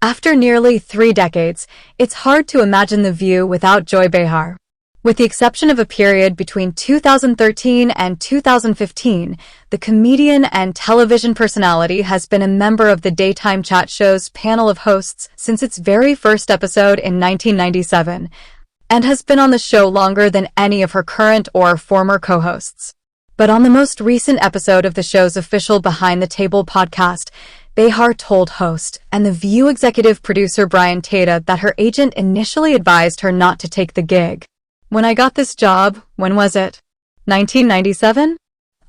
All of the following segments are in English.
After nearly 3 decades, it's hard to imagine The View without Joy Behar. With the exception of a period between 2013 and 2015, the comedian and television personality has been a member of the daytime chat show's panel of hosts since its very first episode in 1997, and has been on the show longer than any of her current or former co-hosts. But on the most recent episode of the show's official Behind the Table podcast, Behar told host and The View executive producer Brian Tata that her agent initially advised her not to take the gig. When I got this job, when was it? 1997?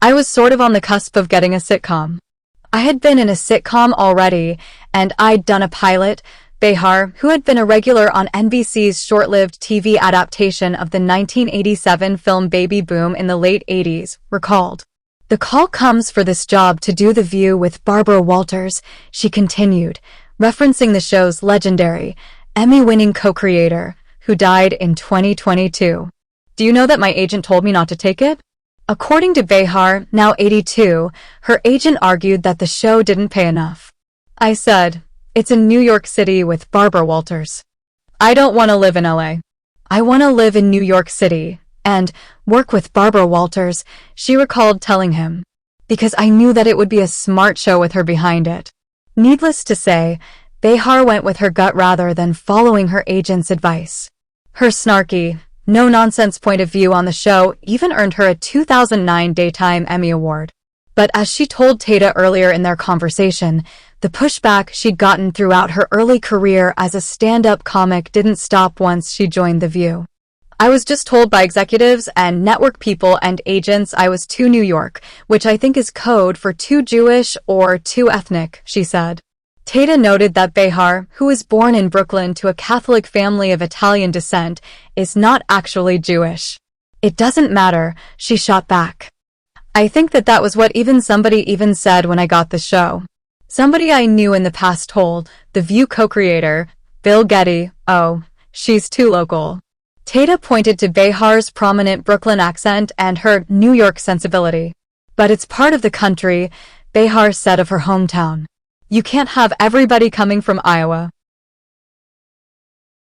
I was sort of on the cusp of getting a sitcom. I had been in a sitcom already, and I'd done a pilot. Behar, who had been a regular on NBC's short-lived TV adaptation of the 1987 film Baby Boom in the late 80s, recalled. The call comes for this job to do The View with Barbara Walters, she continued, referencing the show's legendary, Emmy-winning co-creator, who died in 2022. Do you know that my agent told me not to take it? According to Behar, now 82, her agent argued that the show didn't pay enough. I said, it's in New York City with Barbara Walters. I don't want to live in LA. I want to live in New York City and work with Barbara Walters, she recalled telling him, because I knew that it would be a smart show with her behind it. Needless to say, Behar went with her gut rather than following her agent's advice. Her snarky, no-nonsense point of view on the show even earned her a 2009 Daytime Emmy Award. But as she told Tata earlier in their conversation, the pushback she'd gotten throughout her early career as a stand-up comic didn't stop once she joined The View. I was just told by executives and network people and agents I was too New York, which I think is code for too Jewish or too ethnic, she said. Tata noted that Behar, who was born in Brooklyn to a Catholic family of Italian descent, is not actually Jewish. It doesn't matter, she shot back. I think that was what somebody even said when I got the show. Somebody I knew in the past told The View co-creator, Bill Getty, oh, she's too local. Tata pointed to Behar's prominent Brooklyn accent and her New York sensibility. But it's part of the country, Behar said of her hometown. You can't have everybody coming from Iowa.